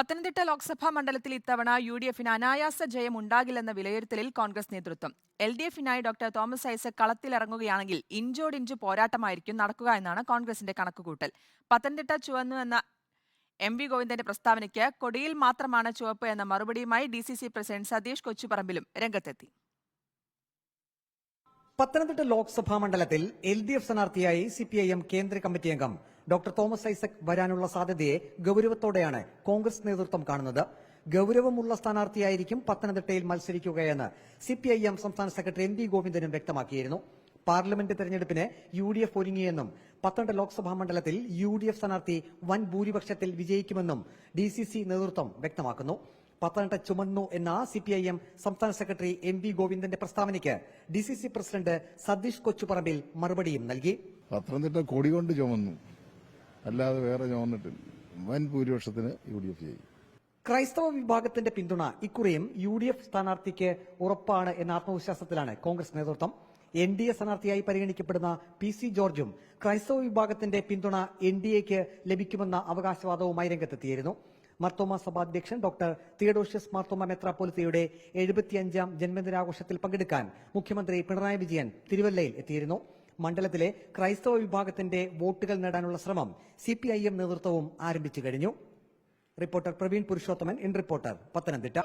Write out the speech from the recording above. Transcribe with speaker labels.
Speaker 1: പത്തനംതിട്ട ലോക്സഭാ മണ്ഡലത്തിൽ ഇത്തവണ യുഡിഎഫിന് അനായാസ ജയം ഉണ്ടാകില്ലെന്ന വിലയിരുത്തലിൽ കോൺഗ്രസ് നേതൃത്വം. എൽഡിഎഫിനായി ഡോക്ടർ തോമസ് ഐസക് കളത്തിലിറങ്ങുകയാണെങ്കിൽ ഇഞ്ചോടിഞ്ച് പോരാട്ടമായിരിക്കും നടക്കുക എന്നാണ് കോൺഗ്രസിന്റെ കണക്കുകൂട്ടൽ. പത്തനംതിട്ട ചുവന്നു എന്ന എം.വി. ഗോവിന്ദന്റെ പ്രസ്താവനയ്ക്ക് കൊടിയിൽ മാത്രമാണ് ചുവപ്പ് എന്ന മറുപടിയുമായി ഡിസിസി പ്രസിഡന്റ് സതീഷ് കൊച്ചുപറമ്പിലും രംഗത്തെത്തി.
Speaker 2: പത്തനംതിട്ട ലോക്സഭാ മണ്ഡലത്തിൽ എൽഡിഎഫ് സ്ഥാനാർത്ഥിയായി സിപിഐഎം കേന്ദ്ര കമ്മിറ്റി അംഗം ഡോക്ടർ തോമസ് ഐസക് വരാനുള്ള സാധ്യതയെ ഗൌരവത്തോടെയാണ് കോൺഗ്രസ് നേതൃത്വം കാണുന്നത്. ഗൌരവമുള്ള സ്ഥാനാർത്ഥിയായിരിക്കും പത്തനംതിട്ടയിൽ മത്സരിക്കുകയെന്ന് സിപിഐഎം സംസ്ഥാന സെക്രട്ടറി എം.വി. ഗോവിന്ദനും വ്യക്തമാക്കിയിരുന്നു. പാർലമെന്റ് തെരഞ്ഞെടുപ്പിന് യുഡിഎഫ് ഒരുങ്ങിയെന്നും പത്തനംതിട്ട ലോക്സഭാ മണ്ഡലത്തിൽ യുഡിഎഫ് സ്ഥാനാർത്ഥി വൻ ഭൂരിപക്ഷത്തിൽ വിജയിക്കുമെന്നും ഡിസിസി നേതൃത്വം വ്യക്തമാക്കുന്നു. പത്തനംതിട്ട ചുമന്നു എന്ന സിപിഐഎം സംസ്ഥാന സെക്രട്ടറി എം.വി. ഗോവിന്ദന്റെ പ്രസ്താവനയ്ക്ക് ഡിസിസി പ്രസിഡന്റ് സതീഷ് കൊച്ചുപറമ്പിൽ മറുപടിയും നൽകി.
Speaker 3: പത്തനംതിട്ട കൊടി കൊണ്ട് ചുമന്നു, അല്ലാതെ വേറെ ചുമന്നിട്ടില്ല. വൻ ഭൂരിപക്ഷത്തിന് യുഡിഎഫ് ചെയ്യും.
Speaker 2: ക്രൈസ്തവ വിഭാഗത്തിന്റെ പിന്തുണ ഇക്കുറിയും യുഡിഎഫ് സ്ഥാനാർത്ഥിക്ക് ഉറപ്പാണ് എന്ന ആത്മവിശ്വാസത്തിലാണ് കോൺഗ്രസ് നേതൃത്വം. എൻഡിഎ സ്ഥാനാർത്ഥിയായി പരിഗണിക്കപ്പെടുന്ന പി.സി. ജോർജും ക്രൈസ്തവ വിഭാഗത്തിന്റെ പിന്തുണ എൻഡിഎക്ക് ലഭിക്കുമെന്ന അവകാശവാദവുമായി രംഗത്തെത്തിയിരുന്നു. മാർത്തോമ സഭാധ്യക്ഷൻ ഡോക്ടർ തിയഡോഷ്യസ് മാർത്തോമ മെത്രാപ്പോലിത്തയുടെ 75ാം ജന്മദിനാഘോഷത്തിൽ പങ്കെടുക്കാൻ മുഖ്യമന്ത്രി പിണറായി വിജയൻ തിരുവല്ലയിൽ എത്തിയിരുന്നു. മണ്ഡലത്തിലെ ക്രൈസ്തവ വിഭാഗത്തിന്റെ വോട്ടുകൾ നേടാനുള്ള ശ്രമം സിപിഐഎം നേതൃത്വവും ആരംഭിച്ചു കഴിഞ്ഞു. Reporter Praveen Purushothaman, in reporter, Pathanamthitta.